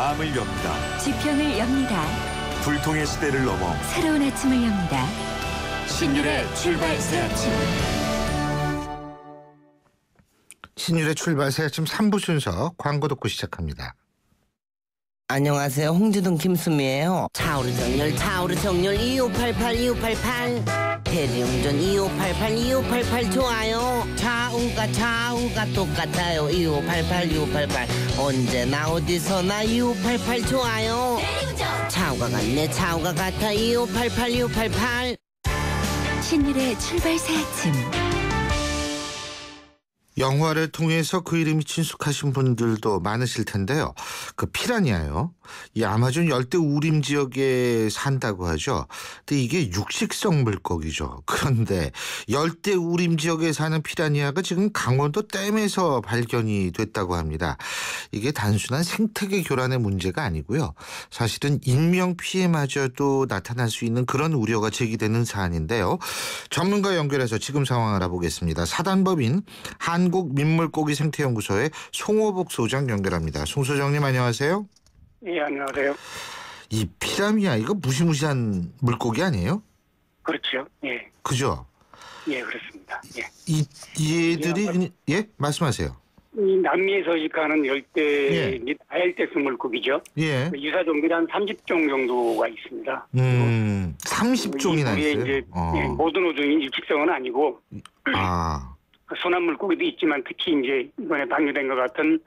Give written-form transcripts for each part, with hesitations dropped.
마음을 엽니다. 지평을 엽니다. 불통의 시대를 넘어 새로운 아침을 엽니다. 신율의 출발 새 아침. 신율의 출발 새 아침 3부 순서 광고 듣고 시작합니다. 안녕하세요. 홍주동 김수미예요. 차오르 정렬 2588 대리운전 2588 좋아요. 차우가 똑같아요. 2588 언제나 어디서나 2588 좋아요. 차우가 같아 2588 신율의 출발 새 아침. 영화를 통해서 그 이름이 친숙하신 분들도 많으실 텐데요. 그 피라냐요. 이 아마존 열대 우림 지역에 산다고 하죠. 근데 이게 육식성 물고기죠. 그런데 열대 우림 지역에 사는 피라냐가 지금 강원도 댐에서 발견이 됐다고 합니다. 이게 단순한 생태계 교란의 문제가 아니고요. 사실은 인명 피해마저도 나타날 수 있는 그런 우려가 제기되는 사안인데요. 전문가 연결해서 지금 상황 알아보겠습니다. 사단법인 한국민물고기 생태연구소의 송호복 소장 연결합니다. 송 소장님 안녕하세요. 예, 안녕하세요. 이 피라미아 이거 무시무시한 물고기 아니에요? 그렇죠. 예. 그죠? 예, 그렇습니다. 예. 얘들이 그냥 예 말씀하세요. 이 남미에서 이식하는 열대 및 아열대성 물고기죠. 예. 유사 종들이 한 30종 정도가 있습니다. 30종이나 있어요. 이제 예, 모든 어종이 육식성은 아니고 아. 순한 물고기도 있지만 특히 이제 이번에 방류된 것 같은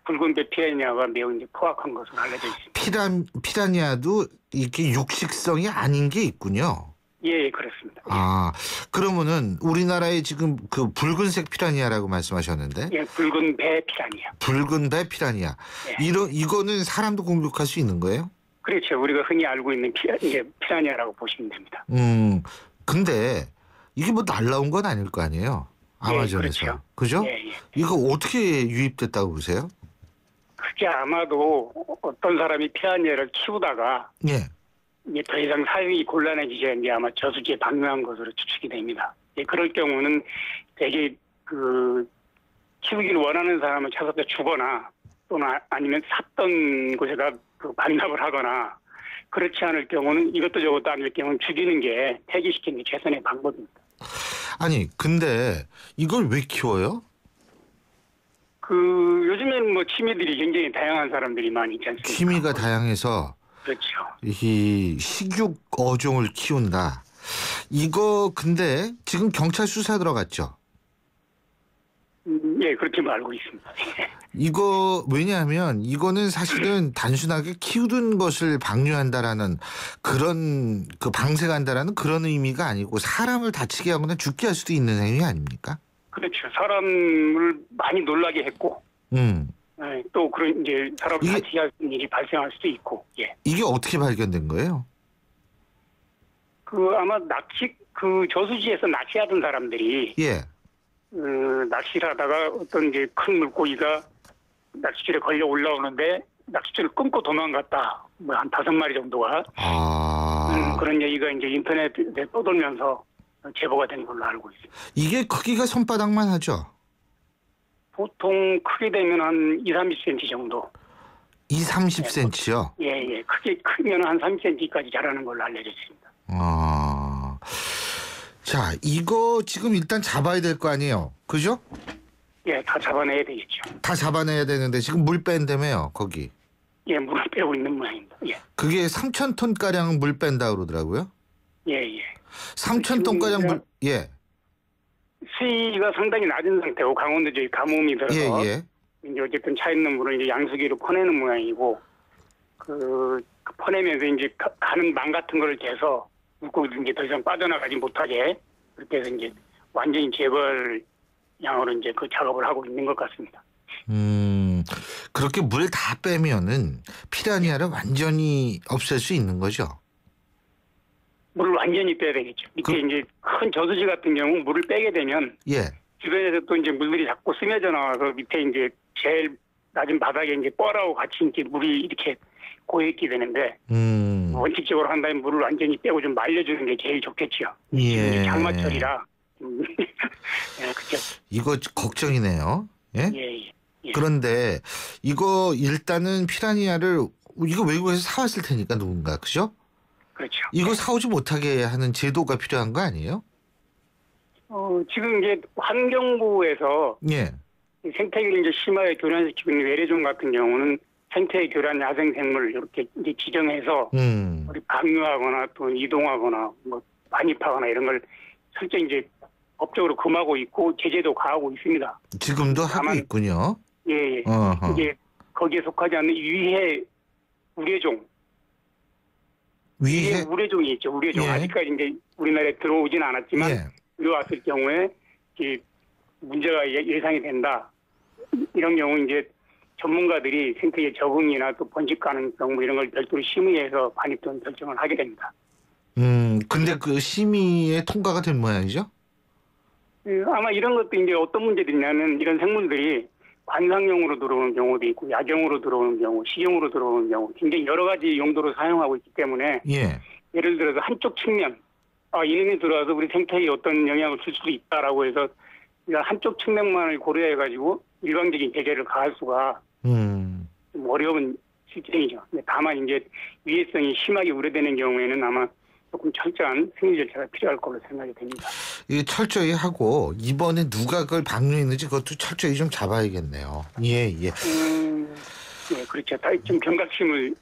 붉은 배 피라냐가 매우 이제 포악한 것으로 알려져 있습니다. 피라냐도 이렇게 육식성이 아닌 게 있군요. 예, 그렇습니다. 아, 그러면은 우리나라에 지금 그 붉은색 피라냐라고 말씀하셨는데? 예, 붉은 배 피라냐. 붉은 배 피라냐. 예. 이거는 사람도 공격할 수 있는 거예요? 그렇죠. 우리가 흔히 알고 있는 피라냐라고 보시면 됩니다. 근데 이게 뭐 날라온 건 아닐 거 아니에요? 아마존에서. 예, 그렇죠. 그죠? 예, 예. 이거 어떻게 유입됐다고 보세요? 그게 아마도 어떤 사람이 피라냐를 키우다가 예. 이게 더 이상 사육이 곤란해지자 이제 아마 저수지에 방류한 것으로 추측이 됩니다. 예, 그럴 경우는 되게 그 키우기를 원하는 사람을 찾아서 주거나 또는 아니면 샀던 곳에다 그 반납을 하거나 그렇지 않을 경우는 이것도 저것도 아닐 경우는 죽이는 게 폐기시키는 게 최선의 방법입니다. 아니 근데 이걸 왜 키워요? 그 요즘에는 뭐 취미들이 굉장히 다양한 사람들이 많이 있지 않습니까? 취미가 다양해서 그렇죠. 이 식육 어종을 키운다. 이거 근데 지금 경찰 수사 들어갔죠? 예, 그렇게 알고 있습니다. 이거 왜냐하면 이거는 사실은 단순하게 키우던 것을 방류한다라는 그런 그 방생한다라는 그런 의미가 아니고 사람을 다치게 하거나 죽게 할 수도 있는 행위 아닙니까? 그렇죠. 사람을 많이 놀라게 했고, 예, 또 그런 이제 사람을 다치게 할 일이 발생할 수도 있고, 예. 이게 어떻게 발견된 거예요? 그 아마 그 저수지에서 낚시하던 사람들이 예. 낚시를 하다가 어떤 이제 큰 물고기가 낚싯줄에 걸려 올라오는데 낚싯줄을 끊고 도망갔다. 뭐 한 5마리 정도가. 그런 얘기가 이제 인터넷에 떠돌면서 제보가 된 걸로 알고 있습니다. 이게 크기가 손바닥만 하죠? 보통 크게 되면 한 20-30cm 정도. 20-30cm요? 예. 크게 크면 한 30cm까지 자라는 걸로 알려져 있습니다. 자, 이거 지금 일단 잡아야 될 거 아니에요? 그죠? 예, 다 잡아내야 되겠죠. 다 잡아내야 되는데 지금 물 뺀다며요, 거기. 예, 물을 빼고 있는 모양입니다. 예. 그게 3,000톤가량 물 뺀다 그러더라고요? 예. 3,000톤가량 물, 예. 수위가 상당히 낮은 상태고 강원도 저희 가뭄이 들어서 예. 이제 어쨌든 차 있는 물을 이제 양수기로 퍼내는 모양이고 그 퍼내면서 이제 가는 망 같은 거를 재서 물고기들 이제 더 이상 빠져나가지 못하게 그렇게 해서 이제 완전히 재벌 양으로 이제 그 작업을 하고 있는 것 같습니다. 그렇게 물 다 빼면은 피라니아를 완전히 없앨 수 있는 거죠? 물을 완전히 빼야 되겠죠. 밑에 이제 큰 저수지 같은 경우 물을 빼게 되면 예. 주변에서 또 이제 물들이 자꾸 스며져 나와서 밑에 이제 제일 낮은 바닥에 이제 뻘하고 같이 이렇게 물이 이렇게 고여있게 되는데 원칙적으로 한다면 물을 완전히 빼고 좀 말려주는 게 제일 좋겠죠. 예. 장마철이라. 예, 그렇죠. 이거 걱정이네요. 예? 예. 그런데 이거 일단은 피라니아를 이거 외국에서 사왔을 테니까 누군가 그죠? 그렇죠. 이거 사오지 못하게 하는 제도가 필요한 거 아니에요? 지금 이제 환경부에서 예. 생태계를 이제 심하게 교란시키고 있는 외래종 같은 경우는 생태 교란 야생생물 이렇게 이제 지정해서 우리 방류하거나 또 이동하거나 뭐 반입하거나 이런 걸 실제 이제 법적으로 금하고 있고 제재도 가하고 있습니다. 지금도 하고 다만, 있군요. 예. 어허. 이게 거기에 속하지 않는 위해 우려종, 위해 위해 우려종이 있죠. 우려종 예. 아직까지 이제 우리나라에 들어오진 않았지만 예. 들어왔을 경우에 이 문제가 예상이 된다. 이런 경우 이제 전문가들이 생태계 적응이나 또 번식 가능성 뭐 이런 걸 별도로 심의해서 반입 등 결정을 하게 됩니다. 근데 그 심의에 통과가 된 모양이죠? 아마 이런 것도 이제 어떤 문제들이냐면 이런 생물들이 관상용으로 들어오는 경우도 있고 야경으로 들어오는 경우, 식용으로 들어오는 경우 굉장히 여러 가지 용도로 사용하고 있기 때문에 예. 예를 들어서 한쪽 측면, 이놈이 들어와서 우리 생태계에 어떤 영향을 줄 수도 있다라고 해서 한쪽 측면만을 고려해가지고 일방적인 제재를 가할 수가 좀 어려운 실정이죠. 다만 이제 위해성이 심하게 우려되는 경우에는 아마 조금 철저한 승인 절차가 필요할 걸로 생각이 됩니다. 이게 철저히 하고 이번에 누가 그걸 방류했는지 그것도 철저히 좀 잡아야겠네요. 예, 예. 네, 그렇죠. 좀 경각심을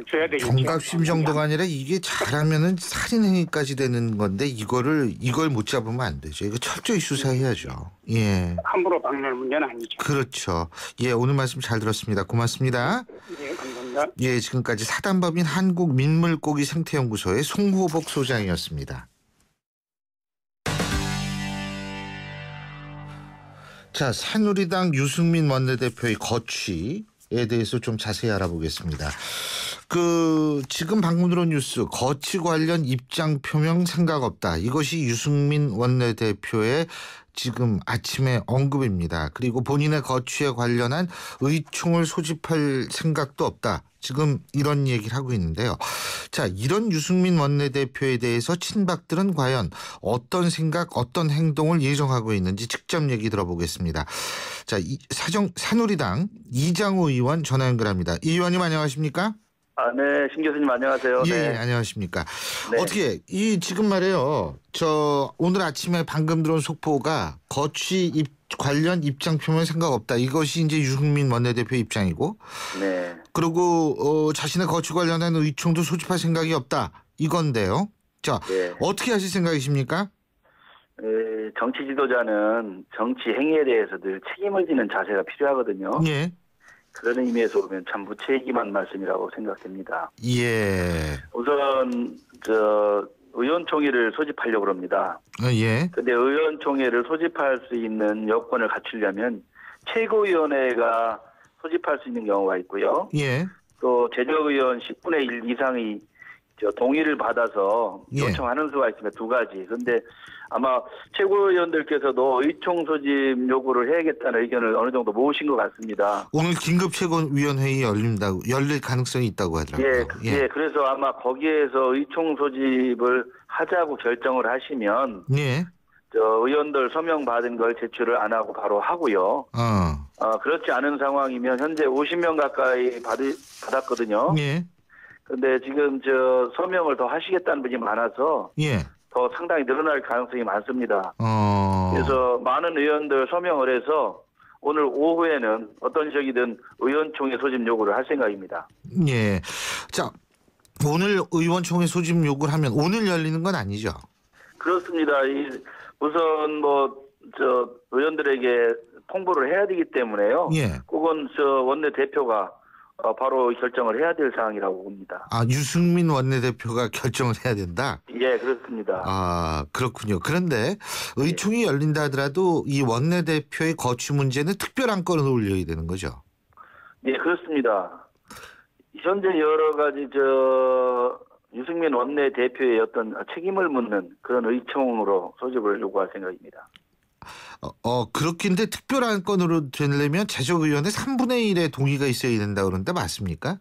줘야 되겠죠. 경각심 정도가 아니라 이게 잘하면은 살인행위까지 되는 건데 이걸 못 잡으면 안 되죠. 이거 철저히 수사해야죠. 예. 함부로 방류할 문제는 아니죠. 그렇죠. 예, 오늘 말씀 잘 들었습니다. 고맙습니다. 네, 감사합니다. 예, 지금까지 사단법인 한국민물고기 생태연구소의 송호복 소장이었습니다. 자, 새누리당 유승민 원내대표의 거취에 대해서 좀 자세히 알아보겠습니다. 지금 방금 들어온 뉴스, 거취 관련 입장 표명 생각 없다. 이것이 유승민 원내대표의 지금 아침의 언급입니다. 그리고 본인의 거취에 관련한 의총을 소집할 생각도 없다. 지금 이런 얘기를 하고 있는데요. 자, 이런 유승민 원내대표에 대해서 친박들은 과연 어떤 생각, 어떤 행동을 예정하고 있는지 직접 얘기 들어보겠습니다. 자, 새누리당 이장우 의원 전화 연결합니다. 이 의원님 안녕하십니까? 네, 신 교수님 안녕하세요. 예, 네. 안녕하십니까. 네. 어떻게 지금 말이에요. 오늘 아침에 방금 들어온 속보가 거취 관련 입장 표명 생각 없다. 이것이 이제 유승민 원내대표 입장이고. 네. 그리고 자신의 거취 관련한 의총도 소집할 생각이 없다. 이건데요. 자, 네. 어떻게 하실 생각이십니까? 정치 지도자는 정치 행위에 대해서 늘 책임을 지는 자세가 필요하거든요. 예. 그런 의미에서 보면 참 무책임한 말씀이라고 생각됩니다. 예. 우선 의원총회를 소집하려고 합니다. 예. 그런데 의원총회를 소집할 수 있는 여건을 갖추려면 최고위원회가 소집할 수 있는 경우가 있고요. 예. 또 제적의원 10분의 1 이상이 동의를 받아서 예. 요청하는 수가 있습니다. 두 가지. 그런데 아마 최고위원들께서도 의총 소집 요구를 해야겠다는 의견을 어느 정도 모으신 것 같습니다. 오늘 긴급 최고위원회의 열릴 가능성이 있다고 하더라고요. 예. 그래서 아마 거기에서 의총 소집을 하자고 결정을 하시면 예. 의원들 서명 받은 걸 제출을 안 하고 바로 하고요. 그렇지 않은 상황이면 현재 50명 가까이 받았거든요. 예. 근데 지금 서명을 더 하시겠다는 분이 많아서 예. 더 상당히 늘어날 가능성이 많습니다. 그래서 많은 의원들 서명을 해서 오늘 오후에는 어떤 식이든 의원총회 소집 요구를 할 생각입니다. 예. 자, 오늘 의원총회 소집 요구를 하면 오늘 열리는 건 아니죠? 그렇습니다. 우선 의원들에게 통보를 해야 되기 때문에요. 예. 그건 원내 대표가 바로 결정을 해야 될 사항이라고 봅니다. 유승민 원내대표가 결정을 해야 된다? 예, 그렇습니다. 그렇군요. 그런데 의총이 열린다 하더라도 이 원내대표의 거취 문제는 특별한 건으로 올려야 되는 거죠? 예, 그렇습니다. 현재 여러 가지 유승민 원내대표의 어떤 책임을 묻는 그런 의총으로 소집을 요구할 생각입니다. 그렇긴데 특별한 건으로 되려면 제적의원의 3분의 1의 동의가 있어야 된다 그러는데 맞습니까?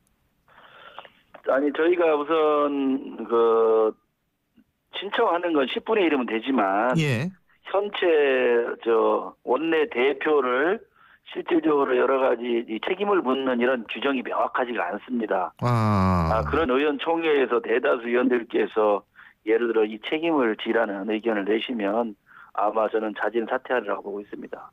아니, 저희가 우선 신청하는 건 10분의 1이면 되지만 예. 현재 원내 대표를 실질적으로 여러 가지 이 책임을 묻는 이런 규정이 명확하지가 않습니다. 그런 의원총회에서 대다수 의원들께서 예를 들어 이 책임을 지라는 의견을 내시면 아마 저는 자진 사퇴하리라고 보고 있습니다.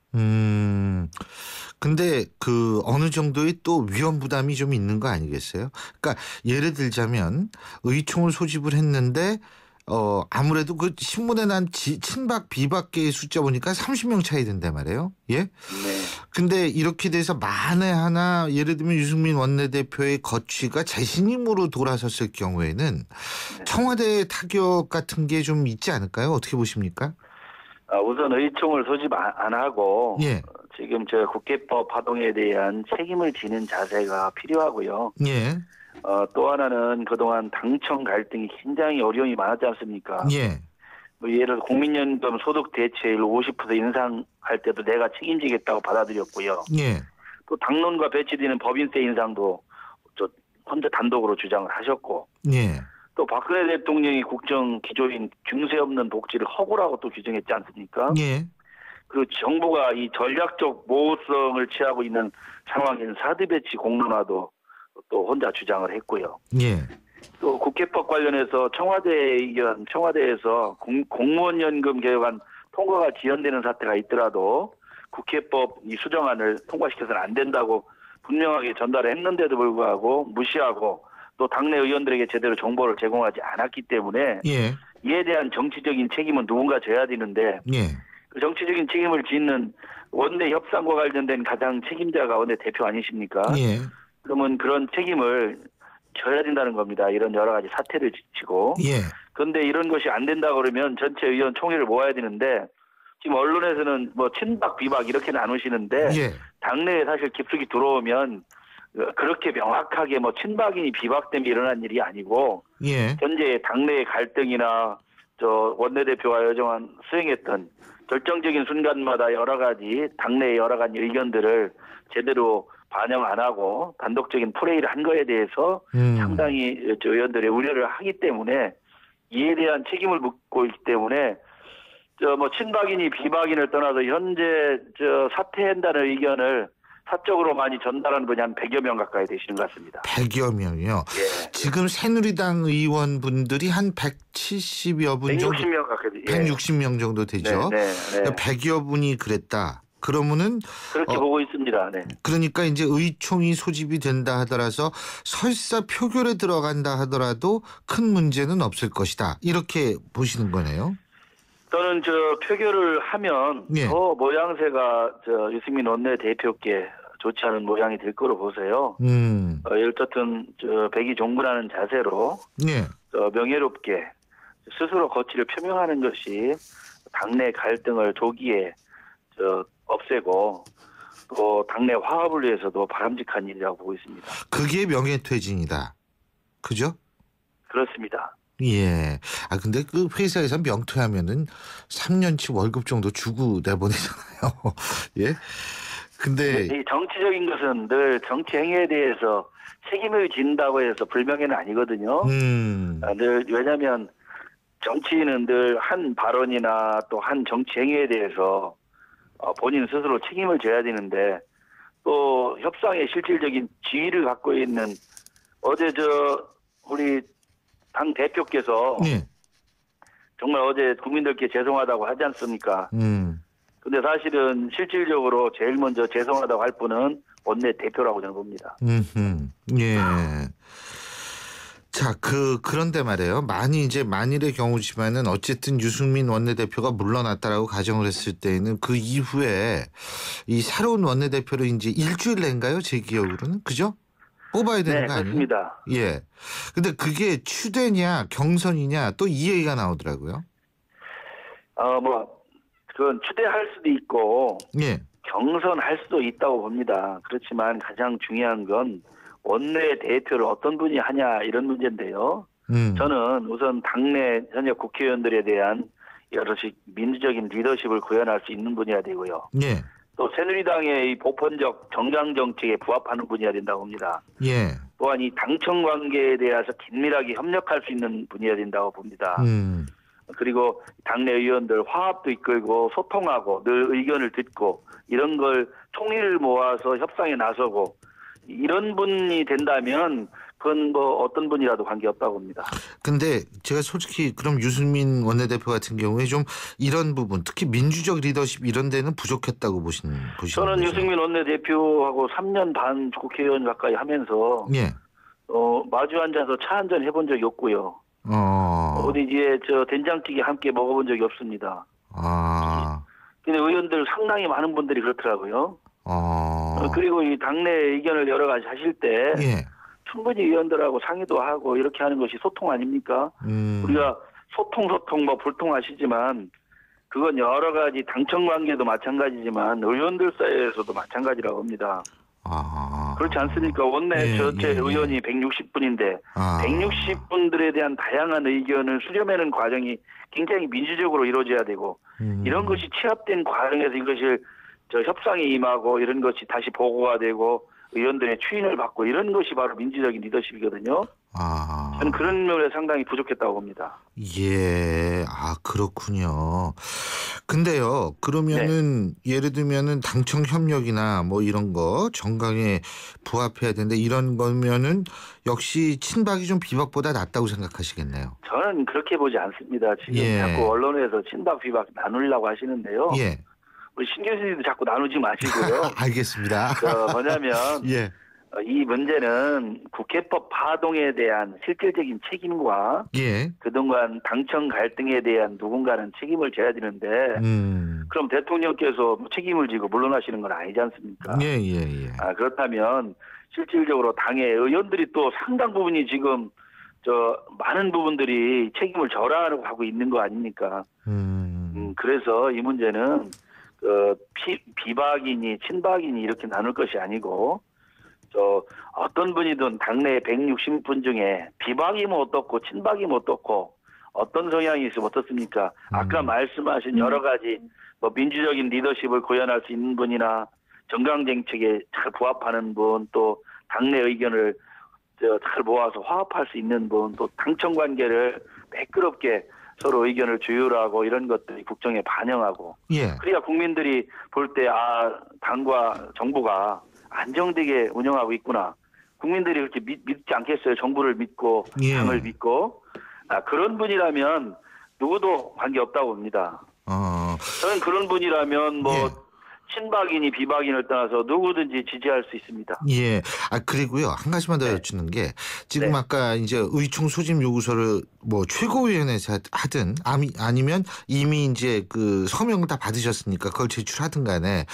근데 그 어느 정도의 또 위험 부담이 좀 있는 거 아니겠어요? 그러니까 예를 들자면 의총을 소집을 했는데 아무래도 그 신문에 난 친박 비박계의 숫자 보니까 30명 차이 된단 말이에요. 예? 네. 근데 이렇게 돼서 만에 하나 예를 들면 유승민 원내대표의 거취가 재신임으로 돌아섰을 경우에는 청와대 타격 같은 게 좀 있지 않을까요? 어떻게 보십니까? 우선 의총을 소집 안 하고 예. 지금 저 국회법 파동에 대한 책임을 지는 자세가 필요하고요. 예. 또 하나는 그동안 당청 갈등이 굉장히 어려움이 많았지 않습니까? 예. 뭐 예를 들어 국민연금 소득 대체율 50% 인상할 때도 내가 책임지겠다고 받아들였고요. 예. 또 당론과 배치되는 법인세 인상도 저 혼자 단독으로 주장을 하셨고, 예. 또 박근혜 대통령이 국정 기조인 증세 없는 복지를 허구라고 또 규정했지 않습니까? 예. 그 정부가 이 전략적 모호성을 취하고 있는 상황인 사드 배치 공론화도 또 혼자 주장을 했고요. 예. 또 국회법 관련해서 청와대에서 공무원 연금 개혁안 통과가 지연되는 사태가 있더라도 국회법 이 수정안을 통과시켜서는 안 된다고 분명하게 전달을 했는데도 불구하고 무시하고 또 당내 의원들에게 제대로 정보를 제공하지 않았기 때문에 예. 이에 대한 정치적인 책임은 누군가 져야 되는데 예. 그 정치적인 책임을 짓는 원내 협상과 관련된 가장 책임자가 원내 대표 아니십니까? 예. 그러면 그런 책임을 져야 된다는 겁니다. 이런 여러 가지 사태를 지치고. 예. 그런데 이런 것이 안 된다 그러면 전체 의원 총회를 모아야 되는데 지금 언론에서는 뭐 친박 비박 이렇게 나누시는데 예. 당내에 사실 깊숙이 들어오면 그렇게 명확하게 뭐 친박이니 비박 때문에 일어난 일이 아니고 예. 현재 당내의 갈등이나 저 원내대표가 여정한 수행했던 결정적인 순간마다 여러 가지 당내의 여러 가지 의견들을 제대로 반영 안 하고 단독적인 플레이를 한 거에 대해서 상당히 저 의원들의 우려를 하기 때문에 이에 대한 책임을 묻고 있기 때문에 저 뭐 친박이니 비박인을 떠나서 현재 저 사퇴한다는 의견을 사적으로 많이 전달하는 분이 한 100여 명 가까이 되시는 것 같습니다. 100여 명이요? 예. 지금 새누리당 의원분들이 한 170여 분 정도. 160명 가까이. 예. 160명 정도 되죠. 네, 네, 네. 100여 분이 그랬다. 그러면은 그렇게 보고 있습니다. 네. 그러니까 이제 의총이 소집이 된다 하더라서 설사 표결에 들어간다 하더라도 큰 문제는 없을 것이다. 이렇게 보시는 거네요. 저는 저 표결을 하면 예. 더 모양새가 저 유승민 원내대표께 좋지 않은 모양이 될 거로 보세요. 어쨌든 저 백의종군하는 자세로 예. 명예롭게 스스로 거취를 표명하는 것이 당내 갈등을 조기에 없애고 또 당내 화합을 위해서도 바람직한 일이라고 보고 있습니다. 그게 명예퇴진이다. 그죠? 그렇습니다. 예. 근데 그 회사에서 명퇴하면은 3년치 월급 정도 주고 내보내잖아요. 예. 근데 이 정치적인 것은 늘 정치 행위에 대해서 책임을 진다고 해서 불명예는 아니거든요. 늘 왜냐하면 정치인은 늘 한 발언이나 또 한 정치 행위에 대해서 본인 스스로 책임을 져야 되는데 또 협상의 실질적인 지위를 갖고 있는 어제 우리 당 대표께서 예. 정말 어제 국민들께 죄송하다고 하지 않습니까? 근데 사실은 실질적으로 제일 먼저 죄송하다고 할 분은 원내 대표라고 저는 봅니다. 예. 자, 그런데 말이에요. 만일의 경우지만은 어쨌든 유승민 원내대표가 물러났다라고 가정을 했을 때에는 그 이후에 이 새로운 원내대표를 이제 일주일 내인가요? 제 기억으로는. 그죠? 뽑아야 되는 거 아니에요? 그렇습니다. 예. 근데 그게 추대냐 경선이냐 또 이 얘기가 나오더라고요. 그건 추대할 수도 있고 예. 경선할 수도 있다고 봅니다. 그렇지만 가장 중요한 건 원내 대표를 어떤 분이 하냐 이런 문제인데요. 저는 우선 당내 현역 국회의원들에 대한 여러 민주적인 리더십을 구현할 수 있는 분이어야 되고요. 예. 또 새누리당의 이 보편적 정당 정책에 부합하는 분이어야 된다고 봅니다. 예. 또한 이 당청 관계에 대해서 긴밀하게 협력할 수 있는 분이어야 된다고 봅니다. 그리고 당내 의원들 화합도 이끌고 소통하고 늘 의견을 듣고 이런 걸 총의를 모아서 협상에 나서고 이런 분이 된다면 그건 뭐 어떤 분이라도 관계없다고 봅니다. 근데 제가 솔직히 그럼 유승민 원내대표 같은 경우에 좀 이런 부분 특히 민주적 리더십 이런 데는 부족했다고 보시는 저는 거죠? 유승민 원내대표하고 3년 반 국회의원 가까이 하면서 예. 마주 앉아서 차 한잔 해본 적이 없고요. 어디 이제 저 된장찌개 함께 먹어본 적이 없습니다. 근데 의원들 상당히 많은 분들이 그렇더라고요. 그리고 이 당내 의견을 여러 가지 하실 때 예. 충분히 의원들하고 상의도 하고 이렇게 하는 것이 소통 아닙니까? 우리가 소통 뭐 불통하시지만 그건 여러 가지 당청 관계도 마찬가지지만 의원들 사이에서도 마찬가지라고 합니다. 그렇지 않습니까? 원내 전체 의원이 160분인데 160분들에 대한 다양한 의견을 수렴하는 과정이 굉장히 민주적으로 이루어져야 되고 이런 것이 취합된 과정에서 이것을 협상에 임하고 이런 것이 다시 보고가 되고 의원들의 추인을 받고 이런 것이 바로 민주적인 리더십이거든요. 저는 그런 면에 상당히 부족했다고 봅니다. 예, 그렇군요. 근데요, 그러면은 예를 들면은 당청 협력이나 뭐 이런 거 정강에 부합해야 되는데 이런 거면은 역시 친박이 좀 비박보다 낫다고 생각하시겠네요. 저는 그렇게 보지 않습니다. 지금 자꾸 언론에서 친박 비박 나누려고 하시는데요. 예. 우리 신 교수님도 자꾸 나누지 마시고요. 알겠습니다. 뭐냐면 예. 이 문제는 국회법 파동에 대한 실질적인 책임과 그동안 당청 갈등에 대한 누군가는 책임을 져야 되는데 그럼 대통령께서 책임을 지고 물러나시는 건 아니지 않습니까? 그렇다면 실질적으로 당의 의원들이 또 상당 부분이 지금 많은 부분들이 책임을 져라고 하고 있는 거 아닙니까? 그래서 이 문제는 비박이니 친박이니 이렇게 나눌 것이 아니고 어떤 분이든 당내 160분 중에 비박이면 어떻고 친박이면 어떻고 어떤 성향이 있으면 어떻습니까? 아까 말씀하신 여러 가지 뭐 민주적인 리더십을 구현할 수 있는 분이나 정강정책에 잘 부합하는 분, 또 당내 의견을 잘 모아서 화합할 수 있는 분, 또 당청 관계를 매끄럽게 서로 의견을 조율하고 이런 것들이 국정에 반영하고 그래야 국민들이 볼 때 당과 정부가 안정되게 운영하고 있구나. 국민들이 그렇게 믿지 않겠어요. 정부를 믿고 당을 믿고. 그런 분이라면 누구도 관계없다고 봅니다. 저는 그런 분이라면 뭐 친박이니 비박인을 떠나서 누구든지 지지할 수 있습니다. 예. 그리고요. 한 가지만 더 여쭙는 게 지금 아까 이제 의총 소집 요구서를 뭐 최고위원회에서 하든 아니면 이미 이제 그 서명을 다 받으셨으니까 그걸 제출하든 간에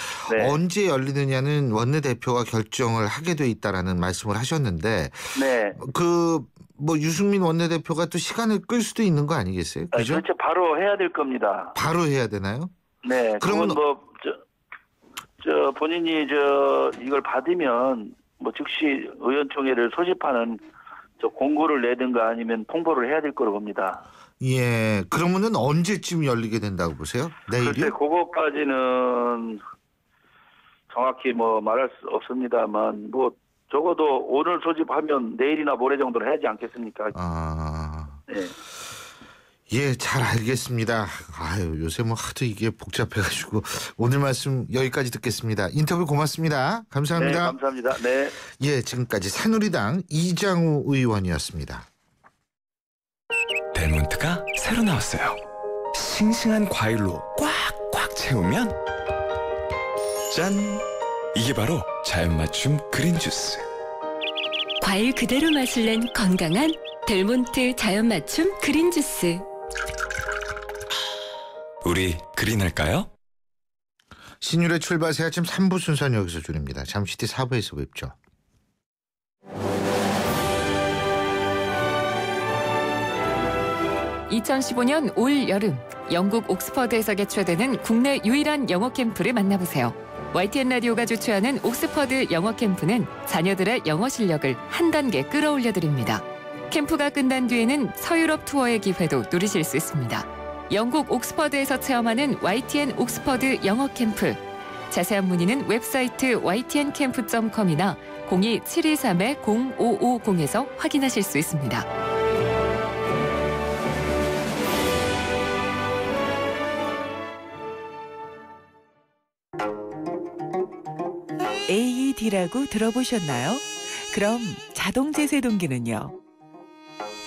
언제 열리느냐는 원내대표가 결정을 하게 돼 있다라는 말씀을 하셨는데 뭐 유승민 원내대표가 또 시간을 끌 수도 있는 거 아니겠어요? 그죠? 그렇죠. 바로 해야 될 겁니다. 바로 해야 되나요? 네. 그러면 본인이 이걸 받으면 뭐 즉시 의원총회를 소집하는 공고를 내든가 아니면 통보를 해야 될 거로 봅니다. 예. 그러면은 언제쯤 열리게 된다고 보세요? 내일이요? 글쎄, 그거까지는 정확히 뭐 말할 수 없습니다만 뭐 적어도 오늘 소집하면 내일이나 모레 정도는 하지 않겠습니까? 네. 예, 잘 알겠습니다. 요새 뭐 하도 이게 복잡해가지고 오늘 말씀 여기까지 듣겠습니다. 인터뷰 고맙습니다. 감사합니다. 네, 감사합니다. 네. 예, 지금까지 새누리당 이장우 의원이었습니다. 델몬트가 새로 나왔어요. 싱싱한 과일로 꽉꽉 채우면 짠! 이게 바로 자연 맞춤 그린 주스. 과일 그대로 맛을 낸 건강한 델몬트 자연 맞춤 그린 주스. 우리 그린할까요? 신율의 출발 새 아침 3부 순서는 여기서 줄입니다. 잠시 뒤 4부에서 뵙죠. (2015년) 올 여름 영국 옥스퍼드에서 개최되는 국내 유일한 영어 캠프를 만나보세요. YTN 라디오가 주최하는 옥스퍼드 영어 캠프는 자녀들의 영어 실력을 한 단계 끌어올려드립니다. 캠프가 끝난 뒤에는 서유럽 투어의 기회도 누리실 수 있습니다. 영국 옥스퍼드에서 체험하는 YTN 옥스퍼드 영어 캠프. 자세한 문의는 웹사이트 ytncamp.com이나 02-723-0550에서 확인하실 수 있습니다. AED라고 들어보셨나요? 그럼 자동제세동기는요?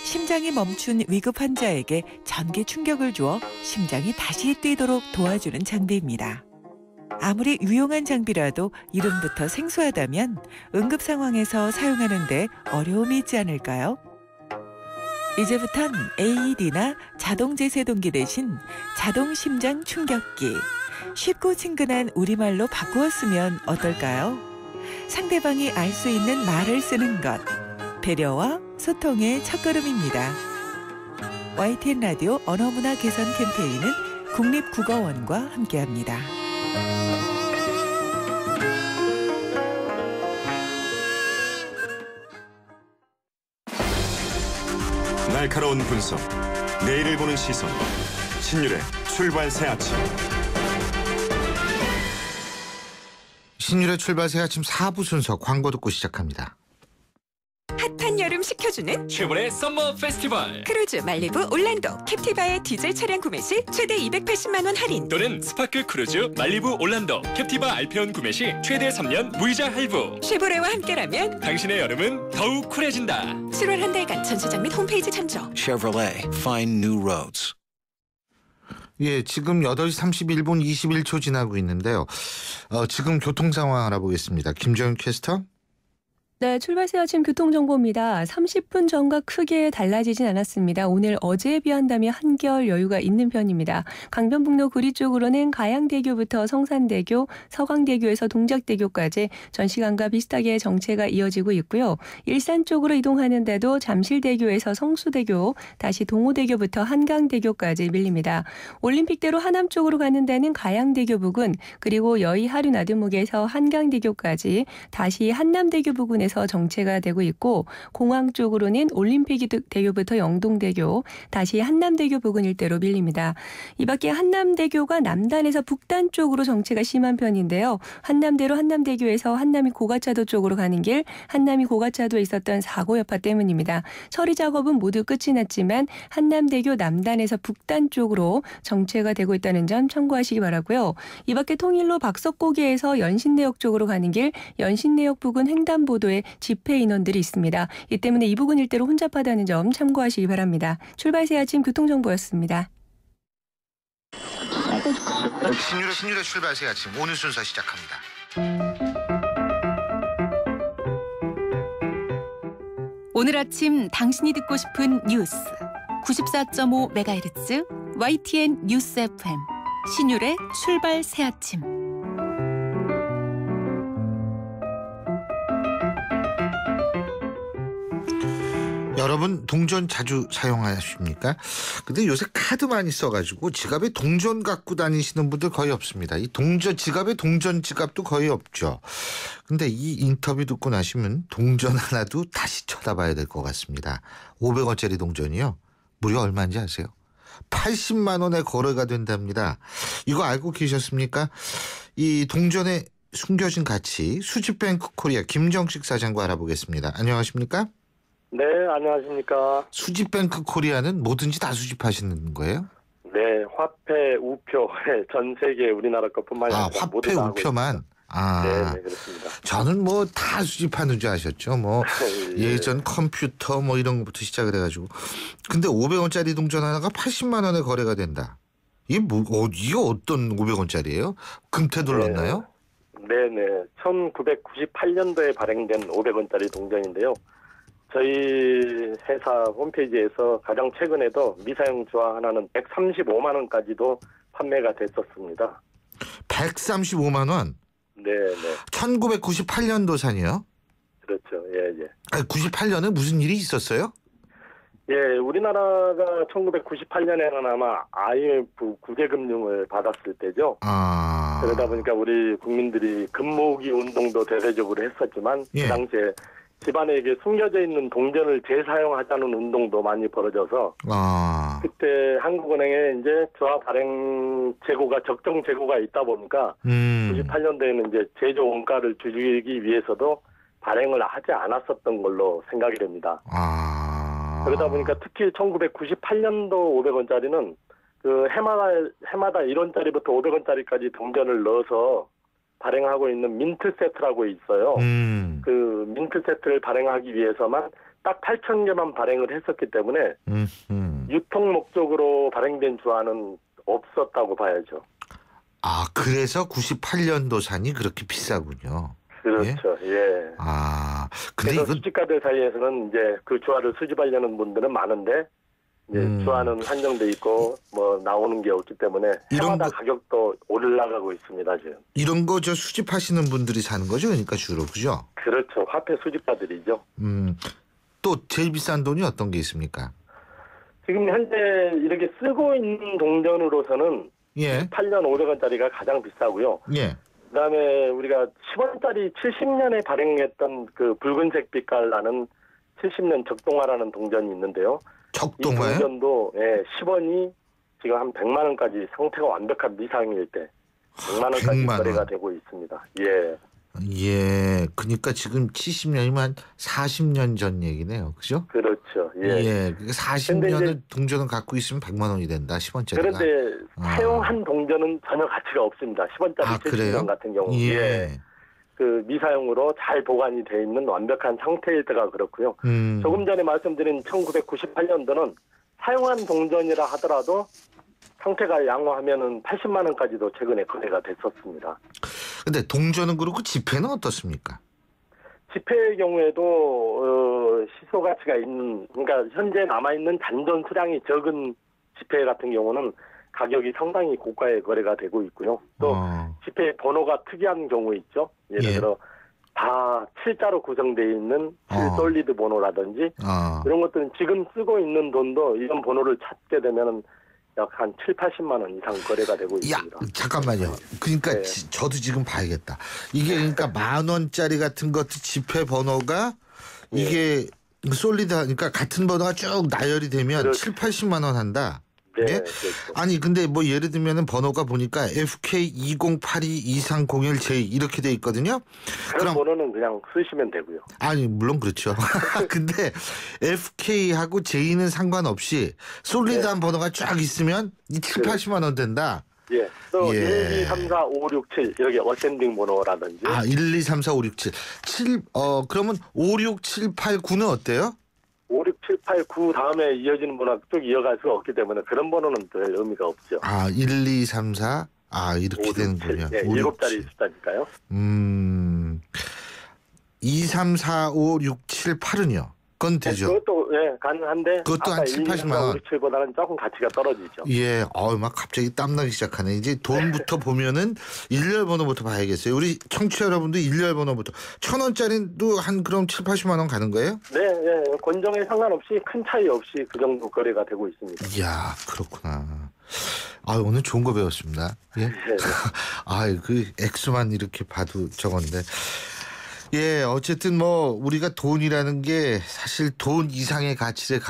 심장이 멈춘 위급 환자에게 전기 충격을 주어 심장이 다시 뛰도록 도와주는 장비입니다. 아무리 유용한 장비라도 이름부터 생소하다면 응급 상황에서 사용하는데 어려움이 있지 않을까요? 이제부턴 AED나 자동제세동기 대신 자동심장 충격기, 쉽고 친근한 우리말로 바꾸어 쓰면 어떨까요? 상대방이 알 수 있는 말을 쓰는 것, 배려와 소통의 첫걸음입니다. YTN 라디오 언어문화 개선 캠페인은 국립국어원과 함께합니다. 날카로운 분석, 내일을 보는 시선, 신율의 출발 새 아침. 신율의 출발 새 아침 4부 순서 광고 듣고 시작합니다. 핫한 여름 식혀주는 최고의 썸머 페스티벌. 크루즈 말리부 올란도 캡티바의 디젤 차량 구매 시 최대 280만 원 할인. 또는 스파크 크루즈 말리부 올란도 캡티바 알페온 구매 시 최대 3년 무이자 할부. 쉐보레와 함께라면 당신의 여름은 더욱 쿨해진다. 7월 한 달간 전시장 및 홈페이지 참조. Chevrolet, find new roads. 예, 지금 8시 31분 21초 지나고 있는데요. 지금 교통 상황 알아보겠습니다. 김정윤 캐스터. 네, 출발 새 아침 교통정보입니다. 30분 전과 크게 달라지진 않았습니다. 오늘 어제에 비한다면 한결 여유가 있는 편입니다. 강변북로 구리 쪽으로는 가양대교부터 성산대교, 서강대교에서 동작대교까지 전 시간과 비슷하게 정체가 이어지고 있고요. 일산 쪽으로 이동하는데도 잠실대교에서 성수대교, 다시 동호대교부터 한강대교까지 밀립니다. 올림픽대로 하남 쪽으로 가는 데는 가양대교 부근, 그리고 여의 하류나들목에서 한강대교까지, 다시 한남대교 부근에서 정체가 되고 있고, 공항 쪽으로는 올림픽대교부터 영동대교, 다시 한남대교 부근 일대로 밀립니다. 이 밖에 한남대교가 남단에서 북단 쪽으로 정체가 심한 편인데요. 한남대로 한남대교에서 한남이 고가차도 쪽으로 가는 길, 한남이 고가차도에 있었던 사고 여파 때문입니다. 처리 작업은 모두 끝이 났지만 한남대교 남단에서 북단 쪽으로 정체가 되고 있다는 점 참고하시기 바라고요. 이 밖에 통일로 박석고개에서 연신내역 쪽으로 가는 길, 연신내역 부근 횡단보도에 집회 인원들이 있습니다. 이 때문에 이 부근 일대로 혼잡하다는 점 참고하시기 바랍니다. 출발 새 아침 교통정보였습니다. 신율의 출발 새 아침 오늘 순서 시작합니다. 오늘 아침 당신이 듣고 싶은 뉴스 94.5MHz YTN 뉴스 FM 신율의 출발 새 아침. 여러분 동전 자주 사용하십니까? 근데 요새 카드 많이 써가지고 지갑에 동전 갖고 다니시는 분들 거의 없습니다. 이 지갑에 동전 지갑도 거의 없죠. 근데 이 인터뷰 듣고 나시면 동전 하나도 다시 쳐다봐야 될 것 같습니다. 500원짜리 동전이요. 무려 얼마인지 아세요? 80만 원에 거래가 된답니다. 이거 알고 계셨습니까? 이 동전에 숨겨진 가치, 수집뱅크 코리아 김정식 사장과 알아보겠습니다. 안녕하십니까? 네, 안녕하십니까. 수집뱅크 코리아는 뭐든지 다 수집하시는 거예요? 네, 화폐, 우표, 전 세계 우리나라 것뿐만 아니라 화폐, 우표만? 네, 그렇습니다. 저는 뭐 다 수집하는 줄 아셨죠. 뭐 예전 컴퓨터 뭐 이런 것부터 시작을 해가지고. 근데 500원짜리 동전 하나가 80만 원에 거래가 된다. 이게 이게 어떤 500원짜리예요? 금태 둘렀나요? 네네. 1998년도에 발행된 500원짜리 동전인데요. 저희 회사 홈페이지에서 가장 최근에도 미사용 주화 하나는 135만 원까지도 판매가 됐었습니다. 135만 원? 네네. 1998년도산이요? 그렇죠. 예. 98년에 무슨 일이 있었어요? 예, 우리나라가 1998년에는 아마 IMF 구제금융을 받았을 때죠. 그러다 보니까 우리 국민들이 금모으기 운동도 대대적으로 했었지만 그 당시에 집안에 숨겨져 있는 동전을 재사용하자는 운동도 많이 벌어져서 그때 한국은행에 이제 주화 발행 재고가 적정 재고가 있다 보니까 98년도에는 이제 제조 원가를 줄이기 위해서도 발행을 하지 않았었던 걸로 생각이 됩니다. 그러다 보니까 특히 1998년도 500원짜리는 그 해마다 1원짜리부터 500원짜리까지 동전을 넣어서 발행하고 있는 민트 세트라고 있어요. 그 민트 세트를 발행하기 위해서만 딱 8,000개만 발행을 했었기 때문에 유통 목적으로 발행된 주화는 없었다고 봐야죠. 아, 그래서 98년도산이 그렇게 비싸군요. 그렇죠. 예. 아, 근데 그래서 수집가들 사이에서는 이제 그 주화를 수집하려는 분들은 많은데 이제 주화는 한정돼 있고 뭐 나오는 게 없기 때문에 해마다 가격도 올라가고 있습니다 지금. 이런 거 저 수집하시는 분들이 사는 거죠, 그러니까 주로 그죠? 그렇죠. 화폐 수집가들이죠. 또 제일 비싼 돈이 어떤 게 있습니까? 지금 현재 이렇게 쓰고 있는 동전으로서는 8년 500원짜리가 가장 비싸고요. 예. 그다음에 우리가 10원짜리 70년에 발행했던 그 붉은색 빛깔 나는 70년 적동화라는 동전이 있는데요. 적동화요? 이 동전도 10원이 지금 한 100만 원까지 상태가 완벽한 미상일 때 100만 원까지 100만 원. 거래가 되고 있습니다. 예. 예, 그러니까 지금 70년이면 한 40년 전 얘기네요, 그죠? 그렇죠. 예. 40년을 동전을 갖고 있으면 100만 원이 된다, 10원짜리가. 그런데 사용한 동전은 전혀 가치가 없습니다. 10원짜리 70년 같은 경우. 예. 그 미사용으로 잘 보관이 돼 있는 완벽한 상태일 때가 그렇고요. 조금 전에 말씀드린 1998년도는 사용한 동전이라 하더라도 상태가 양호하면은 80만 원까지도 최근에 거래가 됐었습니다. 근데 동전은 그렇고 지폐는 어떻습니까? 지폐의 경우에도 시소 가치가 있는, 그러니까 현재 남아있는 잔존 수량이 적은 지폐 같은 경우는 가격이 상당히 고가에 거래가 되고 있고요. 또 지폐 번호가 특이한 경우 있죠. 예를 들어 다 7자로 구성되어 있는 7 솔리드 번호라든지 이런 것들은 지금 쓰고 있는 돈도 이런 번호를 찾게 되면은 약 한 7, 80만 원 이상 거래가 되고 있습니다. 잠깐만요. 그러니까 저도 지금 봐야겠다. 이게 그러니까 10,000원짜리 같은 것도 지폐 번호가 이게 솔리드, 그러니까 같은 번호가 쭉 나열이 되면 7, 80만 원 한다. 네. 예? 그렇죠. 아니 근데 뭐 예를 들면은 번호가 보니까 FK20822301J 이렇게 돼 있거든요. 그런 번호는 그냥 쓰시면 되고요. 아니 물론 그렇죠. 근데 FK하고 J는 상관없이 솔리드한 번호가 쫙 있으면 이 7, 80만 원 된다. 예. 또 1, 2, 3, 4, 5, 6, 7 이렇게 어센딩 번호라든지. 1, 2, 3, 4, 5, 6, 7. 그러면 5, 6, 7, 8, 9는 어때요? 5, 6, 7, 8, 9 다음에 이어지는 번호가 쭉 이어갈 수가 없기 때문에 그런 번호는 별 의미가 없죠. 1, 2, 3, 4. 이렇게 5, 되는군요. 7, 7자리 숫자니까요. 2, 3, 4, 5, 6, 7, 8은요? 그건 되죠. 그것도 가능한데 그것도 한 7, 80만 원. 5, 6, 7보다는 조금 가치가 떨어지죠. 예. 막 갑자기 땀나기 시작하네. 이제 돈부터 보면은 일렬 번호부터 봐야겠어요. 우리 청취자 여러분도 일렬 번호부터 1,000원짜리도 한 그럼 7, 80만 원 가는 거예요? 네. 권정에 상관없이 큰 차이 없이 그 정도 거래가 되고 있습니다. 이야, 그렇구나. 오늘 좋은 거 배웠습니다. 예. 그 액수만 이렇게 봐도 적었는데. 예, 어쨌든 뭐 우리가 돈이라는 게 사실 돈 이상의 가치를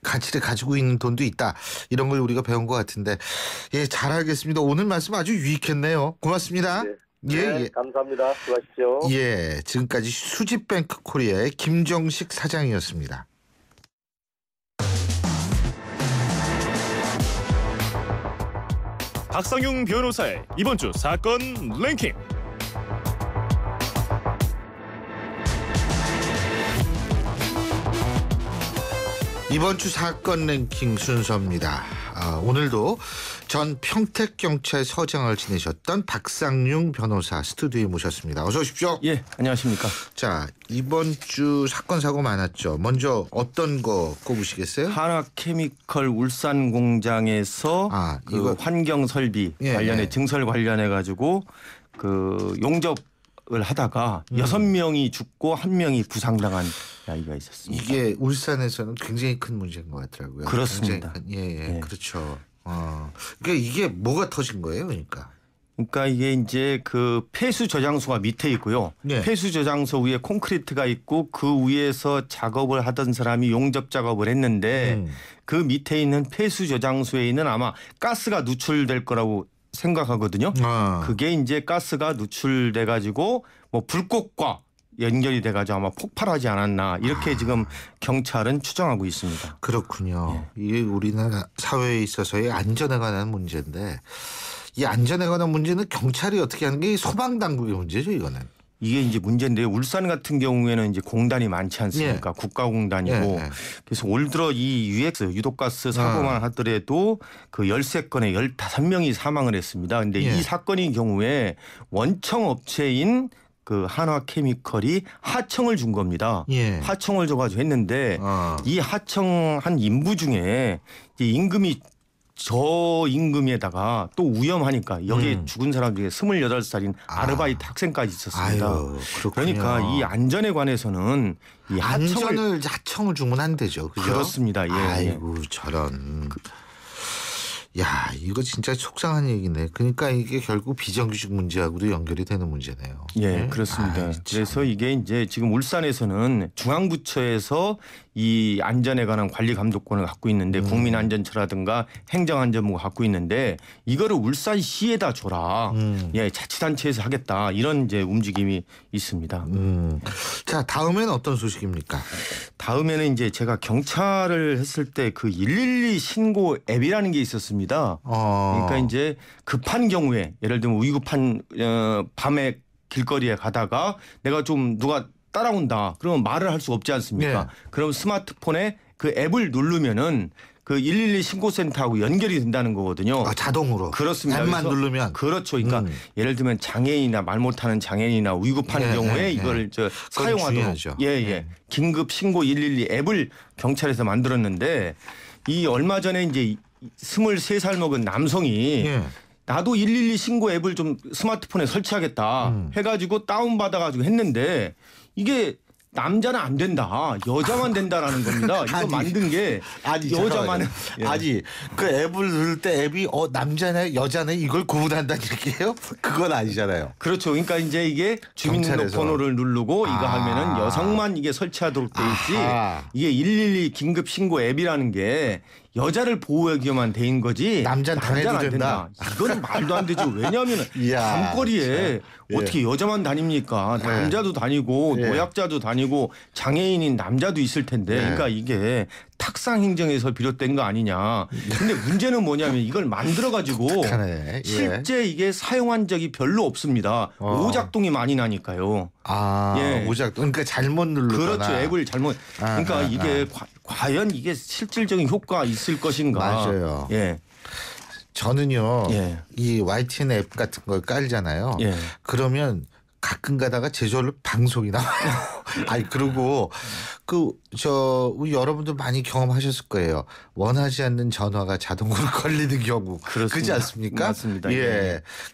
가치를 가지고 있는 돈도 있다. 이런 걸 우리가 배운 것 같은데, 잘 알겠습니다. 오늘 말씀 아주 유익했네요. 고맙습니다. 네, 감사합니다. 수고하십시오. 지금까지 수집뱅크 코리아의 김정식 사장이었습니다. 박상용 변호사의 이번 주 사건 랭킹. 이번 주 사건 랭킹 순서입니다. 오늘도 전 평택경찰서장을 지내셨던 박상용 변호사 스튜디오에 모셨습니다. 어서 오십시오. 예, 안녕하십니까. 자, 이번 주 사건 사고 많았죠. 먼저 어떤 거 꼽으시겠어요? 한화케미컬 울산 공장에서 이거 환경 설비 관련해 증설 관련해 가지고 그 용접을 하다가 6명이 죽고 1명이 부상당한 이야기가 있었습니다. 이게 울산에서는 굉장히 큰 문제인 것 같더라고요. 그렇습니다. 그렇죠. 그러니까 이게 뭐가 터진 거예요, 그러니까 이게 이제 그 폐수 저장소가 밑에 있고요. 폐수 저장소 위에 콘크리트가 있고 그 위에서 작업을 하던 사람이 용접 작업을 했는데 그 밑에 있는 폐수 저장소에 있는 아마 가스가 누출될 거라고 생각하거든요. 그게 이제 가스가 누출돼 가지고 뭐 불꽃과 연결이 돼가지고 아마 폭발하지 않았나 이렇게 지금 경찰은 추정하고 있습니다. 그렇군요. 이게 우리나라 사회에 있어서의 안전에 관한 문제인데 이 안전에 관한 문제는 경찰이 어떻게 하는 게 소방 당국의 문제죠, 이거는. 이게 이제 문제인데 울산 같은 경우에는 이제 공단이 많지 않습니까? 국가공단이고 그래서 올 들어 이 UX 유독가스 사고만 하더라도 그 13건에 15명이 사망을 했습니다. 근데 이 사건의 경우에 원청 업체인 그 한화케미컬이 하청을 준 겁니다. 하청을 줘가지고 했는데 이 하청한 인부 중에 이제 임금이 저임금에다가 또 위험하니까 여기에 죽은 사람 중에 28살인 아르바이트 학생까지 있었습니다. 아유, 그러니까 이 안전에 관해서는 이 하청을 주면 안 되죠. 그죠? 그렇습니다. 예. 아이고 저런. 야, 이거 진짜 속상한 얘기네. 그러니까 이게 결국 비정규직 문제하고도 연결이 되는 문제네요. 예, 그렇습니다. 그래서 이게 이제 지금 울산에서는 중앙부처에서 이 안전에 관한 관리 감독권을 갖고 있는데 국민안전처라든가 행정안전부가 갖고 있는데 이거를 울산시에다 줘라. 예, 자치단체에서 하겠다. 이런 이제 움직임이 있습니다. 자, 다음에는 어떤 소식입니까? 다음에는 이제 제가 경찰을 했을 때 그 112 신고 앱이라는 게 있었습니다. 그러니까 이제 급한 경우에 예를 들면 위급한 밤에 길거리에 가다가 내가 좀 누가 따라온다. 그러면 말을 할 수 없지 않습니까? 그럼 스마트폰에 그 앱을 누르면은 그 112 신고센터하고 연결이 된다는 거거든요. 자동으로. 그렇습니다. 앱만 누르면. 그렇죠. 그러니까 예를 들면 장애인이나 말 못하는 장애인이나 위급한 경우에 이걸 사용하도록 긴급 신고 112 앱을 경찰에서 만들었는데 이 얼마 전에 이제 23살 먹은 남성이 나도 112 신고 앱을 좀 스마트폰에 설치하겠다 해가지고 다운받아가지고 했는데 이게 남자는 안 된다. 여자만 된다라는 겁니다. 이거 만든 게 여자만. 아니 그 앱을 누를 때 앱이 남자네 여자네 이걸 구분한다는 얘기예요? 그건 아니잖아요. 그렇죠. 그러니까 이제 이게 주민등록번호를 누르고 이거 하면은 여성만 이게 설치하도록 돼 있지. 이게 112 긴급 신고 앱이라는 게 여자를 보호하기만 돼인 거지. 남자는 안 된다. 이거는 말도 안 되죠. 왜냐하면 밤거리에 어떻게 여자만 다닙니까? 남자도 다니고 노약자도 다니고 장애인인 남자도 있을 텐데. 그러니까 이게 탁상 행정에서 비롯된 거 아니냐. 근데 문제는 뭐냐면 이걸 만들어가지고 실제 이게 사용한 적이 별로 없습니다. 오작동이 많이 나니까요. 오작동. 그러니까 잘못 누르거나. 그렇죠. 앱을 잘못. 그러니까 이게 과연 이게 실질적인 효과가 있을 것인가. 맞아요. 저는요. 이 YTN 앱 같은 걸 깔잖아요. 그러면 가끔 가다가 제절로 방송이 나와요. 아니 그리고 우리 여러분들 많이 경험하셨을 거예요. 원하지 않는 전화가 자동으로 걸리는 경우. 그렇습니다. 그렇지 않습니까? 맞습니다.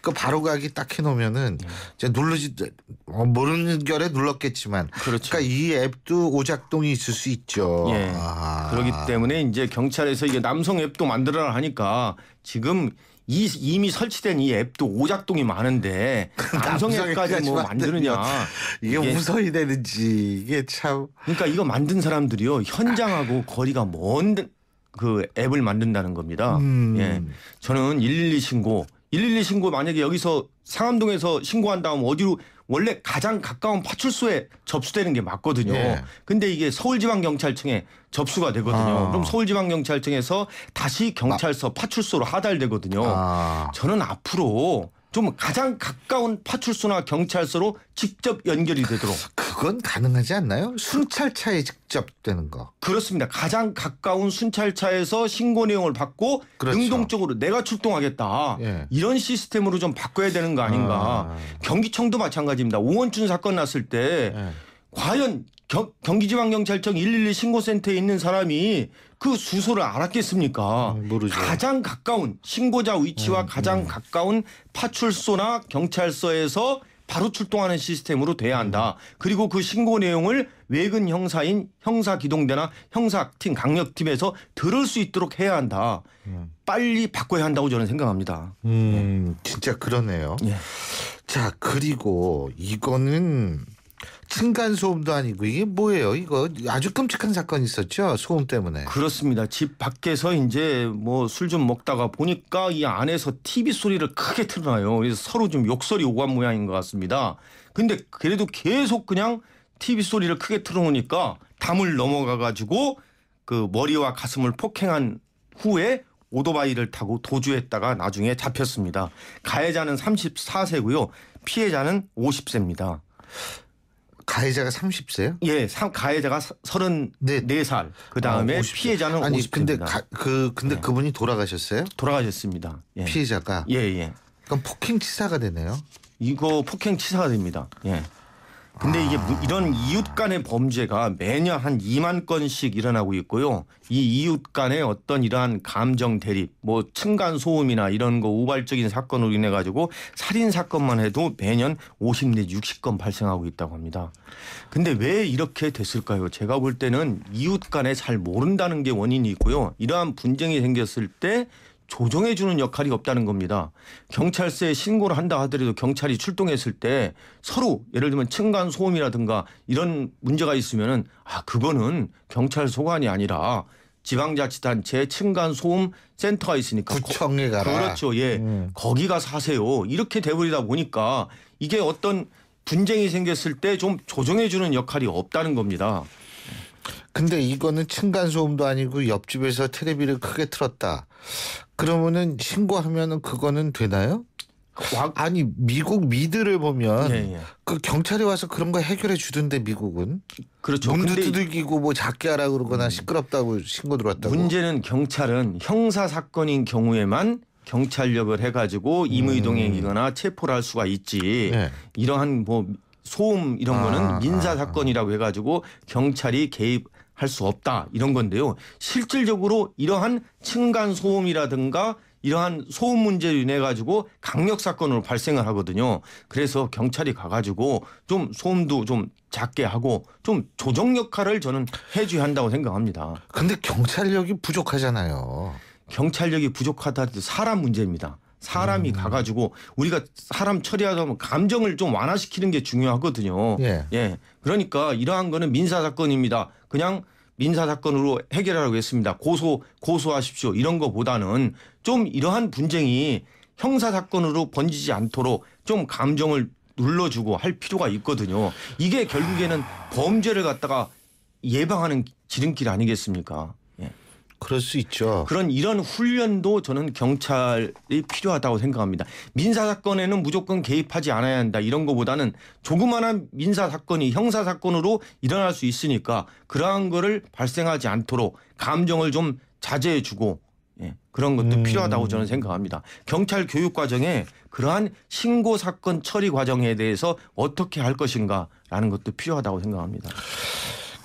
그 바로 가기 딱 해놓으면은 이제 모르는 결에 눌렀겠지만. 그러니까 이 앱도 오작동이 있을 수 있죠. 그렇기 때문에 이제 경찰에서 이게 남성 앱도 만들어라 하니까 지금 이미 설치된 이 앱도 오작동이 많은데 남성 앱까지 뭐 만드느냐. 이게 무서이 되는지 이게 참. 그러니까 이거 만든 사람들이요 현장하고 거리가 먼 그 앱을 만든다는 겁니다. 저는 112 신고 만약에 여기서 상암동에서 신고한 다음 어디로 원래 가장 가까운 파출소에 접수되는 게 맞거든요. 근데 이게 서울지방경찰청에 접수가 되거든요. 그럼 서울지방경찰청에서 다시 경찰서 파출소로 하달되거든요. 저는 앞으로 좀 가장 가까운 파출소나 경찰서로 직접 연결이 되도록. 그건 가능하지 않나요? 순찰차에 직접 되는 거. 그렇습니다. 가장 가까운 순찰차에서 신고 내용을 받고 능동적으로 내가 출동하겠다. 이런 시스템으로 좀 바꿔야 되는 거 아닌가. 경기청도 마찬가지입니다. 오원춘 사건 났을 때 과연 경기지방경찰청 112 신고센터에 있는 사람이 그 주소를 알았겠습니까? 모르죠. 가장 가까운 신고자 위치와 가장 가까운 파출소나 경찰서에서 바로 출동하는 시스템으로 돼야 한다. 그리고 그 신고 내용을 외근 형사인 형사기동대나 형사팀 강력팀에서 들을 수 있도록 해야 한다. 빨리 바꿔야 한다고 저는 생각합니다. 진짜 그러네요. 자, 그리고 이거는 층간소음도 아니고 이게 뭐예요? 이거 아주 끔찍한 사건이 있었죠. 소음 때문에. 그렇습니다. 집 밖에서 이제 뭐 술 좀 먹다가 보니까 이 안에서 TV 소리를 크게 틀어놔요. 그래서 서로 좀 욕설이 오간 모양인 것 같습니다. 근데 그래도 계속 그냥 TV 소리를 크게 틀어놓으니까 담을 넘어가 가지고 그 머리와 가슴을 폭행한 후에 오토바이를 타고 도주했다가 나중에 잡혔습니다. 가해자는 34세고요. 피해자는 50세입니다. 가해자가 30세요? 예, 가해자가 34살. 그다음에 피해자는 50세입니다. 근데 그분이 돌아가셨어요? 돌아가셨습니다. 예. 피해자가? 예, 예. 그럼 폭행치사가 되네요? 이거 폭행치사가 됩니다. 예. 근데 이게 이런 이웃 간의 범죄가 매년 한 2만 건씩 일어나고 있고요. 이 이웃 간의 어떤 이러한 감정 대립, 뭐 층간 소음이나 이런 거 우발적인 사건으로 인해 가지고 살인 사건만 해도 매년 50 내지 60건 발생하고 있다고 합니다. 근데 왜 이렇게 됐을까요? 제가 볼 때는 이웃 간에 잘 모른다는 게 원인이 있고요. 이러한 분쟁이 생겼을 때 조정해주는 역할이 없다는 겁니다. 경찰서에 신고를 한다 하더라도 경찰이 출동했을 때 서로 예를 들면 층간 소음이라든가 이런 문제가 있으면은 그거는 경찰 소관이 아니라 지방자치단체 층간 소음 센터가 있으니까 구청에 가라. 그렇죠. 예. 거기가 사세요. 이렇게 돼버리다 보니까 이게 어떤 분쟁이 생겼을 때 좀 조정해주는 역할이 없다는 겁니다. 근데 이거는 층간소음도 아니고 옆집에서 텔레비를 크게 틀었다. 그러면은 신고하면은 그거는 되나요? 아니 미국 미드를 보면 그 경찰이 와서 그런 거 해결해 주던데 미국은. 그렇죠. 문도 두들기고 뭐 작게 하라 그러거나 시끄럽다고 신고 들어왔다고. 문제는 경찰은 형사 사건인 경우에만 경찰력을 해가지고 임의동행이거나 체포를 할 수가 있지. 이러한 뭐 소음 이런 거는 민사 사건이라고 해가지고 경찰이 개입할 수 없다 이런 건데요. 실질적으로 이러한 층간 소음이라든가 이러한 소음 문제로 인해 가지고 강력 사건으로 발생을 하거든요. 그래서 경찰이 가가지고 좀 소음도 좀 작게 하고 좀 조정 역할을 저는 해줘야 한다고 생각합니다. 근데 경찰력이 부족하잖아요. 경찰력이 부족하다 해도 사람 문제입니다. 사람이 가가지고 우리가 사람 처리하다 보면 감정을 좀 완화시키는 게 중요하거든요. 예. 그러니까 이러한 거는 민사 사건입니다. 그냥 민사 사건으로 해결하라고 했습니다. 고소하십시오. 이런 거보다는 좀 이러한 분쟁이 형사 사건으로 번지지 않도록 좀 감정을 눌러주고 할 필요가 있거든요. 이게 결국에는 범죄를 갖다가 예방하는 지름길 아니겠습니까? 그럴 수 있죠. 이런 훈련도 저는 경찰이 필요하다고 생각합니다. 민사 사건에는 무조건 개입하지 않아야 한다. 이런 거보다는 조그마한 민사 사건이 형사 사건으로 일어날 수 있으니까 그러한 거를 발생하지 않도록 감정을 좀 자제해 주고 그런 것도 필요하다고 저는 생각합니다. 경찰 교육 과정에 그러한 신고 사건 처리 과정에 대해서 어떻게 할 것인가라는 것도 필요하다고 생각합니다.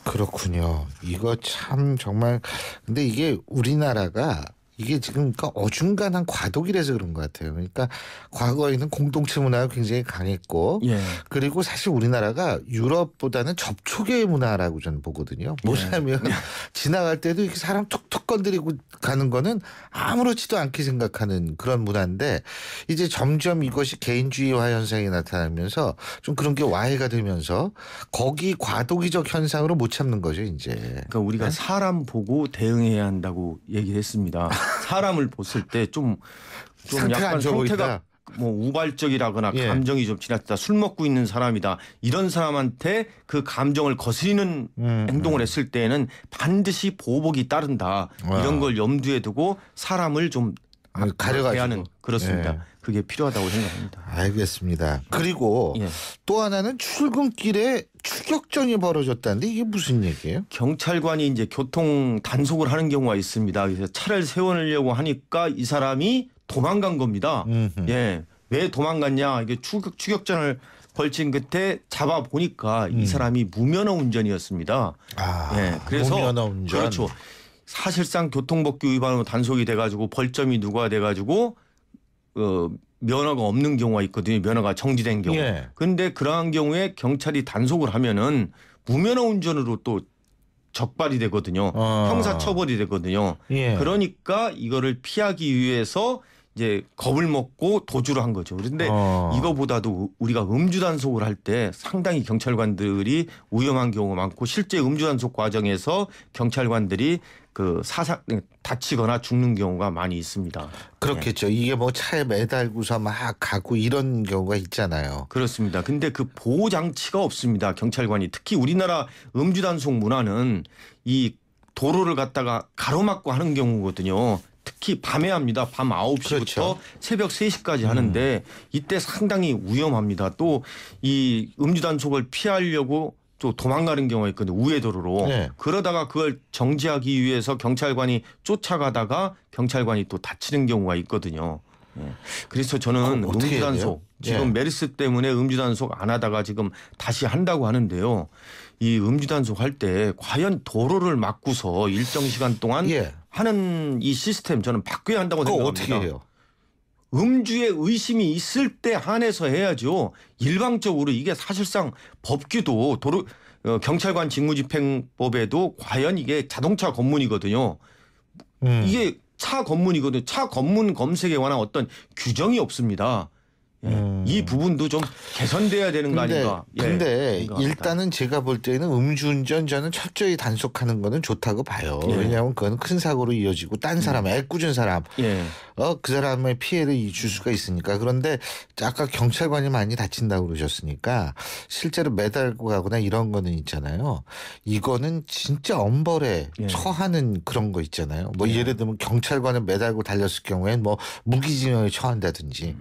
그렇군요. 이거 참 정말 근데 이게 우리나라가 이게 지금 그러니까 어중간한 과도기라서 그런 것 같아요. 그러니까 과거에는 공동체 문화가 굉장히 강했고 그리고 사실 우리나라가 유럽보다는 접촉의 문화라고 저는 보거든요. 뭐냐면 지나갈 때도 이렇게 사람 툭툭 건드리고 가는 거는 아무렇지도 않게 생각하는 그런 문화인데 이제 점점 이것이 개인주의화 현상이 나타나면서 좀 그런 게 와해가 되면서 거기 과도기적 현상으로 못 참는 거죠 이제. 그러니까 우리가 사람 보고 대응해야 한다고 얘기했습니다. 사람을 봤을 때 좀 약간 상태가 뭐 우발적이라거나 감정이 좀 지났다. 술 먹고 있는 사람이다. 이런 사람한테 그 감정을 거스리는 행동을 했을 때에는 반드시 보복이 따른다. 이런 걸 염두에 두고 사람을 좀 가려가지고 그렇습니다. 그게 필요하다고 생각합니다. 알겠습니다. 그리고 또 하나는 출근길에 추격전이 벌어졌다는데 이게 무슨 얘기예요? 경찰관이 이제 교통 단속을 하는 경우가 있습니다. 그래서 차를 세우려고 하니까 이 사람이 도망간 겁니다. 왜 도망갔냐? 이게 추격전을 벌친 끝에 잡아 보니까 이 사람이 무면허 운전이었습니다. 그래서 무면허 운전. 그렇죠. 사실상 교통법규 위반으로 단속이 돼가지고 벌점이 누가돼가지고 면허가 없는 경우가 있거든요. 면허가 정지된 경우. 그런데 그러한 경우에 경찰이 단속을 하면은 무면허 운전으로 또 적발이 되거든요. 형사 처벌이 되거든요. 그러니까 이거를 피하기 위해서 이제 겁을 먹고 도주를 한 거죠. 그런데 이거보다도 우리가 음주 단속을 할 때 상당히 경찰관들이 위험한 경우가 많고 실제 음주 단속 과정에서 경찰관들이 다치거나 죽는 경우가 많이 있습니다. 그렇겠죠. 이게 뭐 차에 매달고서 막 가고 이런 경우가 있잖아요. 그렇습니다. 근데 그 보호 장치가 없습니다. 경찰관이 특히 우리나라 음주 단속 문화는 이 도로를 갖다가 가로막고 하는 경우거든요. 특히 밤에 합니다. 밤 9시부터 그렇죠. 새벽 3시까지 하는데 이때 상당히 위험합니다. 또 이 음주 단속을 피하려고 또 도망가는 경우가 있거든요. 우회도로로. 네. 그러다가 그걸 정지하기 위해서 경찰관이 쫓아가다가 경찰관이 또 다치는 경우가 있거든요. 그래서 저는 음주 단속 지금 메르스 때문에 음주 단속 안 하다가 지금 다시 한다고 하는데요. 이 음주 단속 할 때 과연 도로를 막고서 일정 시간 동안 하는 이 시스템 저는 바뀌어야 한다고 생각합니다. 어떻게 해요? 음주의 의심이 있을 때 한해서 해야죠. 일방적으로 이게 사실상 법규도 경찰관 직무집행법에도 과연 이게 자동차 검문이거든요. 이게 차 검문이거든요. 차 검문 검색에 관한 어떤 규정이 없습니다. 이 부분도 좀 개선돼야 되는 거 아닌가. 근데 일단은 제가 볼 때는 음주운전 저는 철저히 단속하는 거는 좋다고 봐요. 왜냐하면 그건 큰 사고로 이어지고 딴 사람, 애꿎은 사람, 그 사람의 피해를 줄 수가 있으니까. 그런데 아까 경찰관이 많이 다친다고 그러셨으니까 실제로 매달고 가거나 이런 거는 있잖아요. 이거는 진짜 엄벌에 처하는 그런 거 있잖아요. 뭐 예를 들면 경찰관을 매달고 달렸을 경우엔 뭐 무기징역에 처한다든지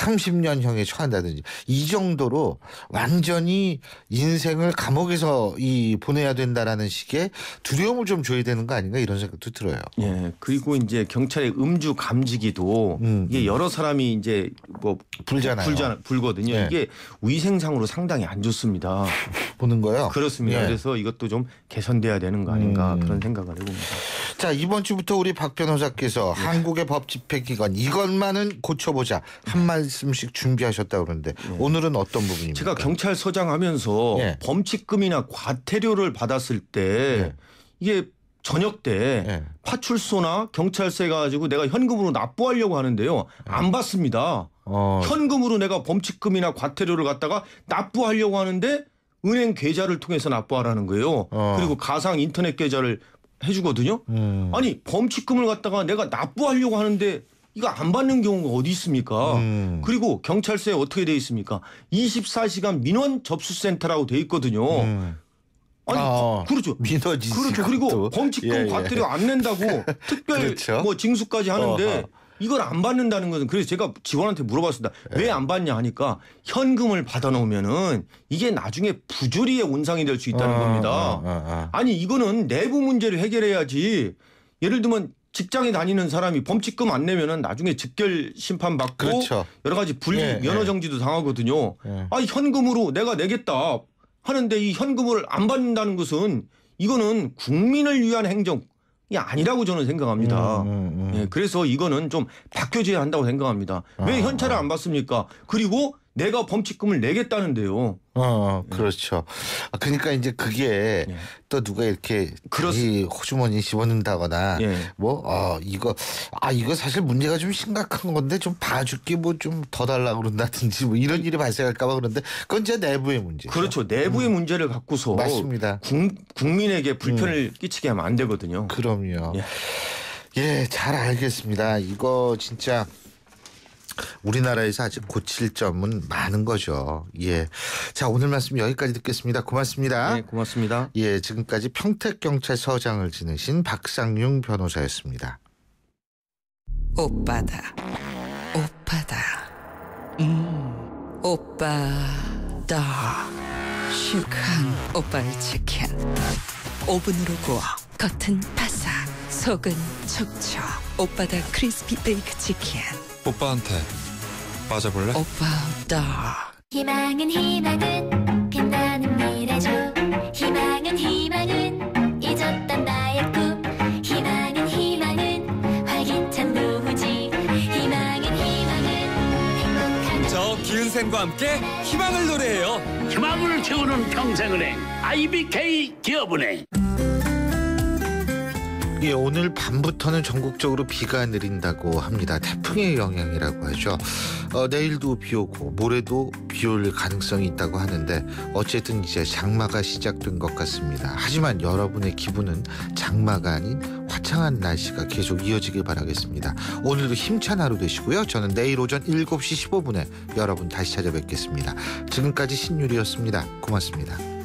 30년형에 처한다든지 이 정도로 완전히 인생을 감옥에서 보내야 된다라는 식의 두려움을 좀 줘야 되는 거 아닌가 이런 생각도 들어요. 예. 그리고 이제 경찰의 음주 감지기도 이게 여러 사람이 이제 뭐 불거든요. 이게 위생상으로 상당히 안 좋습니다. 보는 거요? 그렇습니다. 그래서 이것도 좀 개선돼야 되는 거 아닌가 그런 생각을 해봅니다. 자, 이번 주부터 우리 박 변호사께서 한국의 법 집행기관 이것만은 고쳐보자 한 말씀씩 준비하셨다고 그러는데 오늘은 어떤 부분입니까? 제가 경찰서장 하면서 범칙금이나 과태료를 받았을 때 이게 저녁 때 파출소나 경찰서에 가지고 내가 현금으로 납부하려고 하는데요. 안 받습니다. 현금으로 내가 범칙금이나 과태료를 갖다가 납부하려고 하는데 은행 계좌를 통해서 납부하라는 거예요. 그리고 가상 인터넷 계좌를 해주거든요. 아니 범칙금을 갖다가 내가 납부하려고 하는데 이거 안 받는 경우가 어디 있습니까? 그리고 경찰서에 어떻게 돼 있습니까? 24시간 민원 접수센터라고 돼 있거든요. 아니 그렇죠. 민원지. 그렇죠. 그리고 범칙금 과태료 안 낸다고 특별 뭐 징수까지 하는데 이걸 안 받는다는 것은 그래서 제가 직원한테 물어봤습니다. 왜 안 받냐 하니까 현금을 받아놓으면은 이게 나중에 부조리의 온상이 될 수 있다는 겁니다. 아니 이거는 내부 문제를 해결해야지. 예를 들면 직장에 다니는 사람이 범칙금 안 내면은 나중에 즉결 심판 받고 여러 가지 면허 정지도 당하거든요. 아니 현금으로 내가 내겠다 하는데 이 현금을 안 받는다는 것은 이거는 국민을 위한 행정이 아니라고 저는 생각합니다. 그래서 이거는 좀 바뀌어져야 한다고 생각합니다. 왜 현찰을 안 받습니까? 그리고 내가 범칙금을 내겠다는데요. 그렇죠. 그러니까 이제 그게 또 누가 이렇게 호주머니 집어넣는다거나 이거 사실 문제가 좀 심각한 건데 좀 봐줄게 뭐 좀 더 달라고 그런다든지 뭐 이런 일이 발생할까 봐 그런데 그건 제 내부의 문제. 그렇죠. 내부의 문제를 갖고서 맞습니다. 국민에게 불편을 끼치게 하면 안 되거든요. 그럼요. 잘 알겠습니다. 이거 진짜 우리나라에서 아직 고칠 점은 많은 거죠. 자, 오늘 말씀 여기까지 듣겠습니다. 고맙습니다. 네, 고맙습니다. 지금까지 평택경찰서장을 지내신 박상용 변호사였습니다. 오빠다. 오빠다. 시크한 오빠의 치킨. 오븐으로 구워. 겉은 바삭, 속은 촉촉. 오빠다 크리스피 베이크 치킨. 오빠한테 빠져볼래? 오빠다. 희망은 빛나는 미래죠. 희망은 잊었던 나의 꿈. 희망은 활기찬 노후지. 희망은 행복한 저 기은생과 함께 희망을 노래해요. 희망을 채우는 평생은행 IBK 기업은행. 오늘 밤부터는 전국적으로 비가 내린다고 합니다. 태풍의 영향이라고 하죠. 내일도 비 오고 모레도 비 올 가능성이 있다고 하는데 어쨌든 이제 장마가 시작된 것 같습니다. 하지만 여러분의 기분은 장마가 아닌 화창한 날씨가 계속 이어지길 바라겠습니다. 오늘도 힘찬 하루 되시고요. 저는 내일 오전 7시 15분에 여러분 다시 찾아뵙겠습니다. 지금까지 신유리였습니다. 고맙습니다.